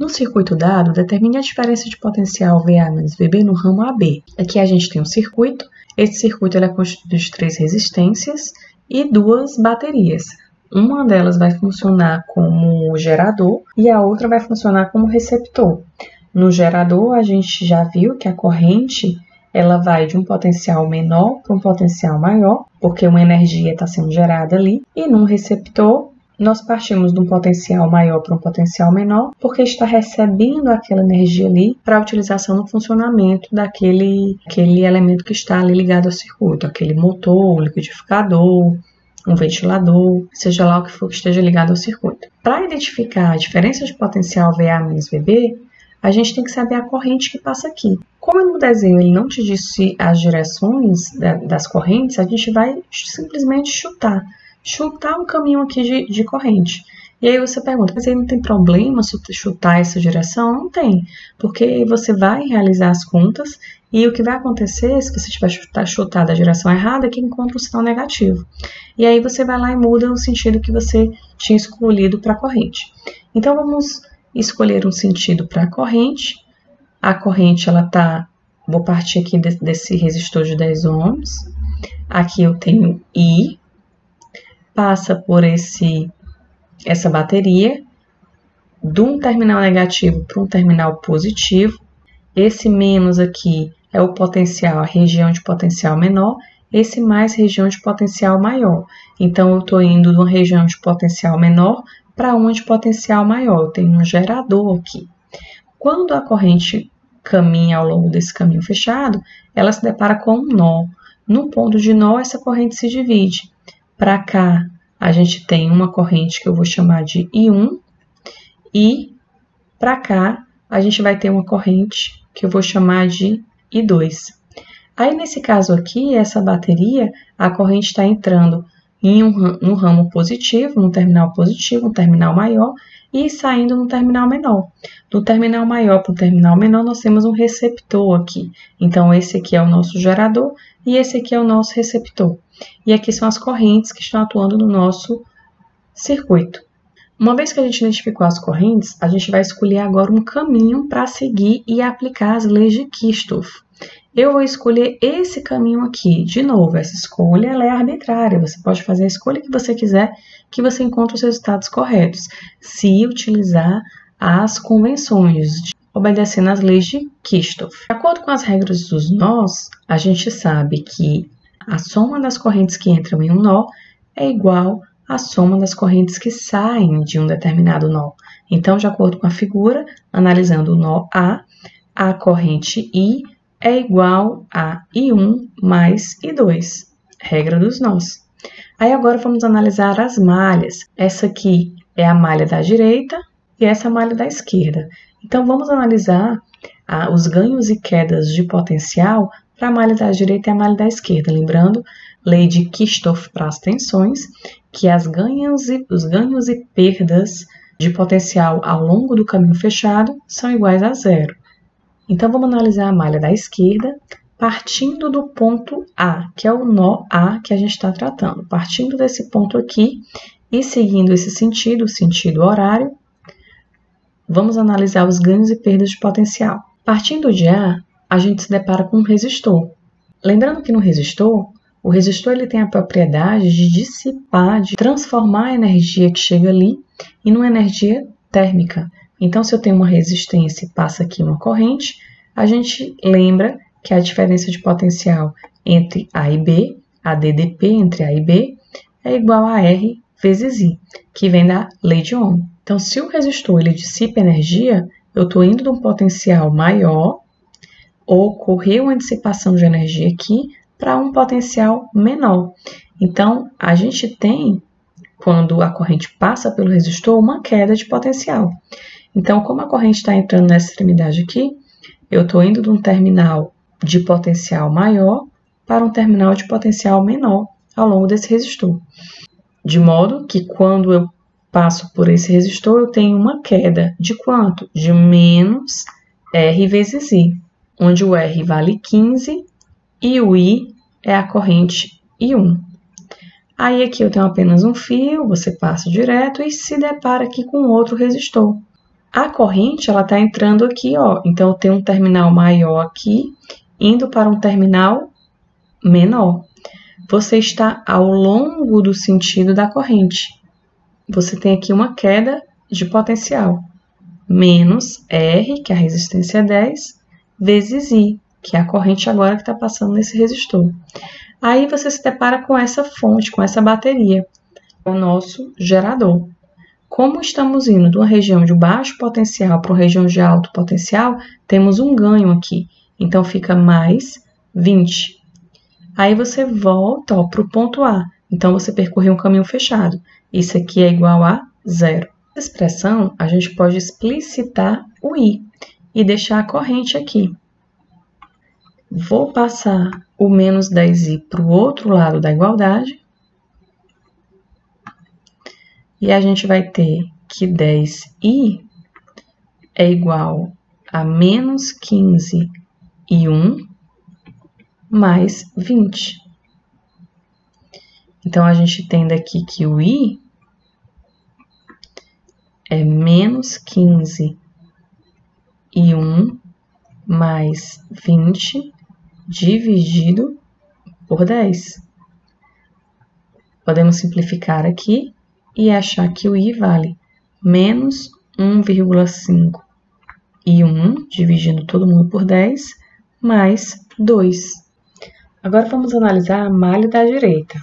No circuito dado, determine a diferença de potencial VA menos VB no ramo AB. Aqui a gente tem um circuito. Esse circuito é constituído de 3 resistências e 2 baterias. Uma delas vai funcionar como gerador e a outra vai funcionar como receptor. No gerador, a gente já viu que a corrente ela vai de um potencial menor para um potencial maior, porque uma energia está sendo gerada ali. E no receptor, nós partimos de um potencial maior para um potencial menor, porque está recebendo aquela energia ali para utilização no funcionamento daquele elemento que está ali ligado ao circuito, aquele motor, um liquidificador, um ventilador, seja lá o que for que esteja ligado ao circuito. Para identificar a diferença de potencial VA menos VB, a gente tem que saber a corrente que passa aqui. Como no desenho ele não te disse as direções das correntes, a gente vai simplesmente chutar um caminho aqui de corrente. E aí você pergunta, mas aí não tem problema se você chutar essa direção? Não tem, porque você vai realizar as contas e o que vai acontecer, se você tiver chutado a direção errada, é que encontra um sinal negativo. E aí você vai lá e muda o sentido que você tinha escolhido para a corrente. Então vamos escolher um sentido para a corrente. A corrente, ela tá, vou partir aqui desse resistor de 10 ohms. Aqui eu tenho I, passa por essa bateria, de um terminal negativo para um terminal positivo. Esse menos aqui é o potencial, a região de potencial menor, esse mais região de potencial maior. Então, eu estou indo de uma região de potencial menor para uma de potencial maior. Eu tenho um gerador aqui. Quando a corrente caminha ao longo desse caminho fechado, ela se depara com um nó. No ponto de nó, essa corrente se divide. Para cá, a gente tem uma corrente que eu vou chamar de I1 e para cá, a gente vai ter uma corrente que eu vou chamar de I2. Aí, nesse caso aqui, essa bateria, a corrente está entrando no ramo positivo, no terminal positivo, um terminal maior, e saindo no terminal menor. Do terminal maior para o terminal menor, nós temos um receptor aqui. Então, esse aqui é o nosso gerador e esse aqui é o nosso receptor. E aqui são as correntes que estão atuando no nosso circuito. Uma vez que a gente identificou as correntes, a gente vai escolher agora um caminho para seguir e aplicar as leis de Kirchhoff. Eu vou escolher esse caminho aqui. De novo, essa escolha ela é arbitrária. Você pode fazer a escolha que você quiser, que você encontre os resultados corretos, se utilizar as convenções, obedecendo às leis de Kirchhoff. De acordo com as regras dos nós, a gente sabe que a soma das correntes que entram em um nó é igual à soma das correntes que saem de um determinado nó. Então, de acordo com a figura, analisando o nó a corrente I é igual a I1 mais I2, regra dos nós. Aí agora vamos analisar as malhas. Essa aqui é a malha da direita e essa é a malha da esquerda. Então vamos analisar os ganhos e quedas de potencial para a malha da direita e a malha da esquerda. Lembrando, lei de Kirchhoff para as tensões, que os ganhos e perdas de potencial ao longo do caminho fechado são iguais a zero. Então, vamos analisar a malha da esquerda, partindo do ponto A, que é o nó A que a gente está tratando. Partindo desse ponto aqui e seguindo esse sentido, o sentido horário, vamos analisar os ganhos e perdas de potencial. Partindo de A, a gente se depara com um resistor. Lembrando que no resistor, o resistor ele tem a propriedade de dissipar, de transformar a energia que chega ali em uma energia térmica. Então, se eu tenho uma resistência e passa aqui uma corrente, a gente lembra que a diferença de potencial entre A e B, a DDP entre A e B, é igual a R vezes I, que vem da lei de Ohm. Então, se o resistor ele dissipa energia, eu estou indo de um potencial maior, ocorreu uma dissipação de energia aqui, para um potencial menor. Então, a gente tem, quando a corrente passa pelo resistor, uma queda de potencial. Então, como a corrente está entrando nessa extremidade aqui, eu estou indo de um terminal de potencial maior para um terminal de potencial menor ao longo desse resistor. De modo que quando eu passo por esse resistor, eu tenho uma queda de quanto? De menos R vezes I, onde o R vale 15 e o I é a corrente I1. Aí aqui eu tenho apenas um fio, você passa direto e se depara aqui com outro resistor. A corrente, ela está entrando aqui, ó. Então, eu tenho um terminal maior aqui, indo para um terminal menor. Você está ao longo do sentido da corrente. Você tem aqui uma queda de potencial. Menos R, que é a resistência é 10, vezes I, que é a corrente agora que está passando nesse resistor. Aí você se depara com essa fonte, com essa bateria, o nosso gerador. Como estamos indo de uma região de baixo potencial para uma região de alto potencial, temos um ganho aqui. Então, fica mais 20. Aí você volta para o ponto A. Então, você percorreu um caminho fechado. Isso aqui é igual a 0. Essa expressão, a gente pode explicitar o I e deixar a corrente aqui. Vou passar o menos 10i para o outro lado da igualdade. E a gente vai ter que 10i é igual a menos 15 e 1 mais 20. Então, a gente tem daqui que o i é menos 15 e 1 mais 20 dividido por 10. Podemos simplificar aqui e achar que o i vale menos 1,5 e 1, dividindo todo mundo por 10, mais 2. Agora vamos analisar a malha da direita.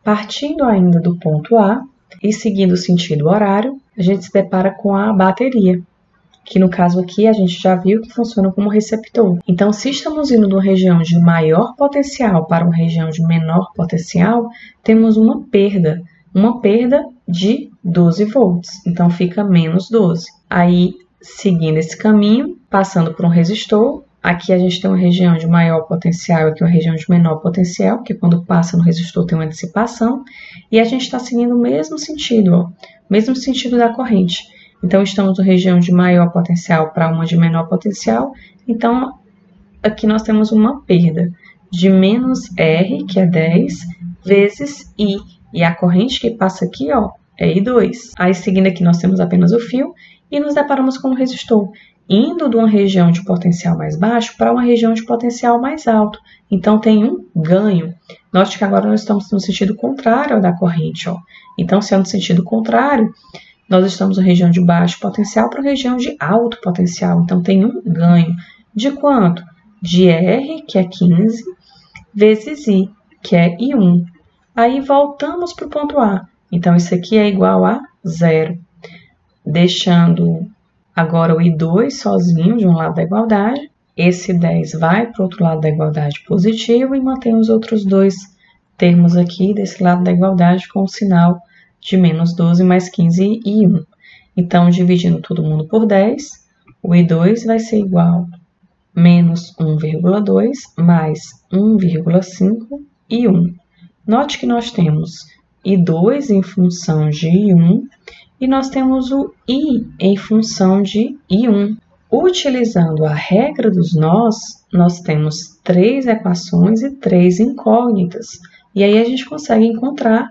Partindo ainda do ponto A e seguindo o sentido horário, a gente se depara com a bateria, que no caso aqui a gente já viu que funciona como receptor. Então, se estamos indo de uma região de maior potencial para uma região de menor potencial, temos uma perda de 12 volts, então fica menos 12. Aí, seguindo esse caminho, passando por um resistor, aqui a gente tem uma região de maior potencial, aqui uma região de menor potencial, porque quando passa no resistor tem uma dissipação, e a gente está seguindo o mesmo sentido, ó, mesmo sentido da corrente. Então, estamos na região de maior potencial para uma de menor potencial, então aqui nós temos uma perda de menos R, que é 10, vezes I. E a corrente que passa aqui, ó, é I2. Aí, seguindo aqui, nós temos apenas o fio e nos deparamos com o resistor, indo de uma região de potencial mais baixo para uma região de potencial mais alto. Então, tem um ganho. Note que agora nós estamos no sentido contrário ao da corrente, ó. Então, se é no sentido contrário, nós estamos na região de baixo potencial para a região de alto potencial. Então, tem um ganho. De quanto? De R, que é 15, vezes I, que é I1. Aí, voltamos para o ponto A. Então, isso aqui é igual a 0. Deixando agora o I2 sozinho de um lado da igualdade. Esse 10 vai para o outro lado da igualdade positivo e mantém os outros dois termos aqui desse lado da igualdade com o sinal de menos 12 mais 15 e 1. Então, dividindo todo mundo por 10, o I2 vai ser igual a menos 1,2 mais 1,5 e 1. Note que nós temos I2 em função de I1 e nós temos o I em função de I1. Utilizando a regra dos nós, nós temos 3 equações e 3 incógnitas. E aí a gente consegue encontrar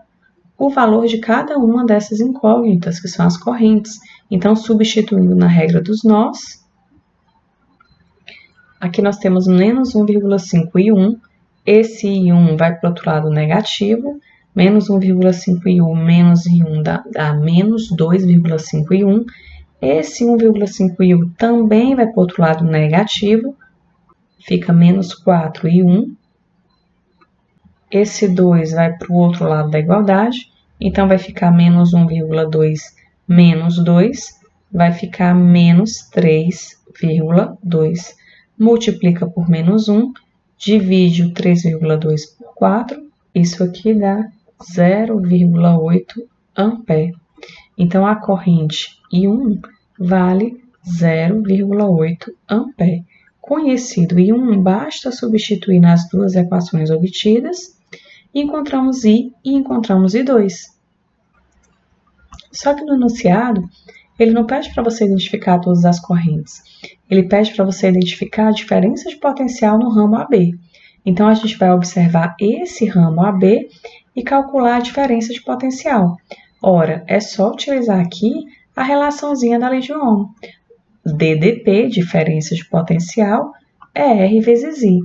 o valor de cada uma dessas incógnitas, que são as correntes. Então, substituindo na regra dos nós, aqui nós temos menos 1,5 e 1. Esse I1 vai para o outro lado negativo. Menos 1,5 e 1 menos I1 dá menos 2,5 e 1. Esse 1,5 e 1 também vai para o outro lado negativo. Fica menos 4 e 1. Esse 2 vai para o outro lado da igualdade. Então, vai ficar menos 1,2 menos 2. Vai ficar menos 3,2. Multiplica por menos 1. Divide o 3,2 por 4. Isso aqui dá 0,8 ampere. Então, a corrente I1 vale 0,8 ampere. Conhecido I1, basta substituir nas duas equações obtidas, e encontramos I e encontramos I2. Só que no enunciado, ele não pede para você identificar todas as correntes. Ele pede para você identificar a diferença de potencial no ramo AB. Então, a gente vai observar esse ramo AB e calcular a diferença de potencial. Ora, é só utilizar aqui a relaçãozinha da lei de Ohm. DDP, diferença de potencial, é R vezes I.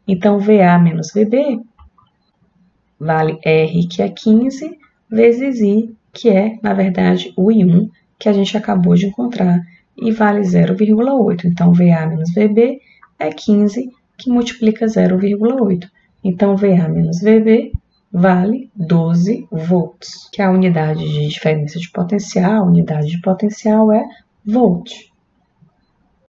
Então, VA menos VB vale R, que é 15, vezes I, que é, na verdade, o I1, que a gente acabou de encontrar, e vale 0,8. Então, VA menos VB é 15, que multiplica 0,8. Então, VA menos VB vale 12 volts, que é a unidade de diferença de potencial, a unidade de potencial é volt.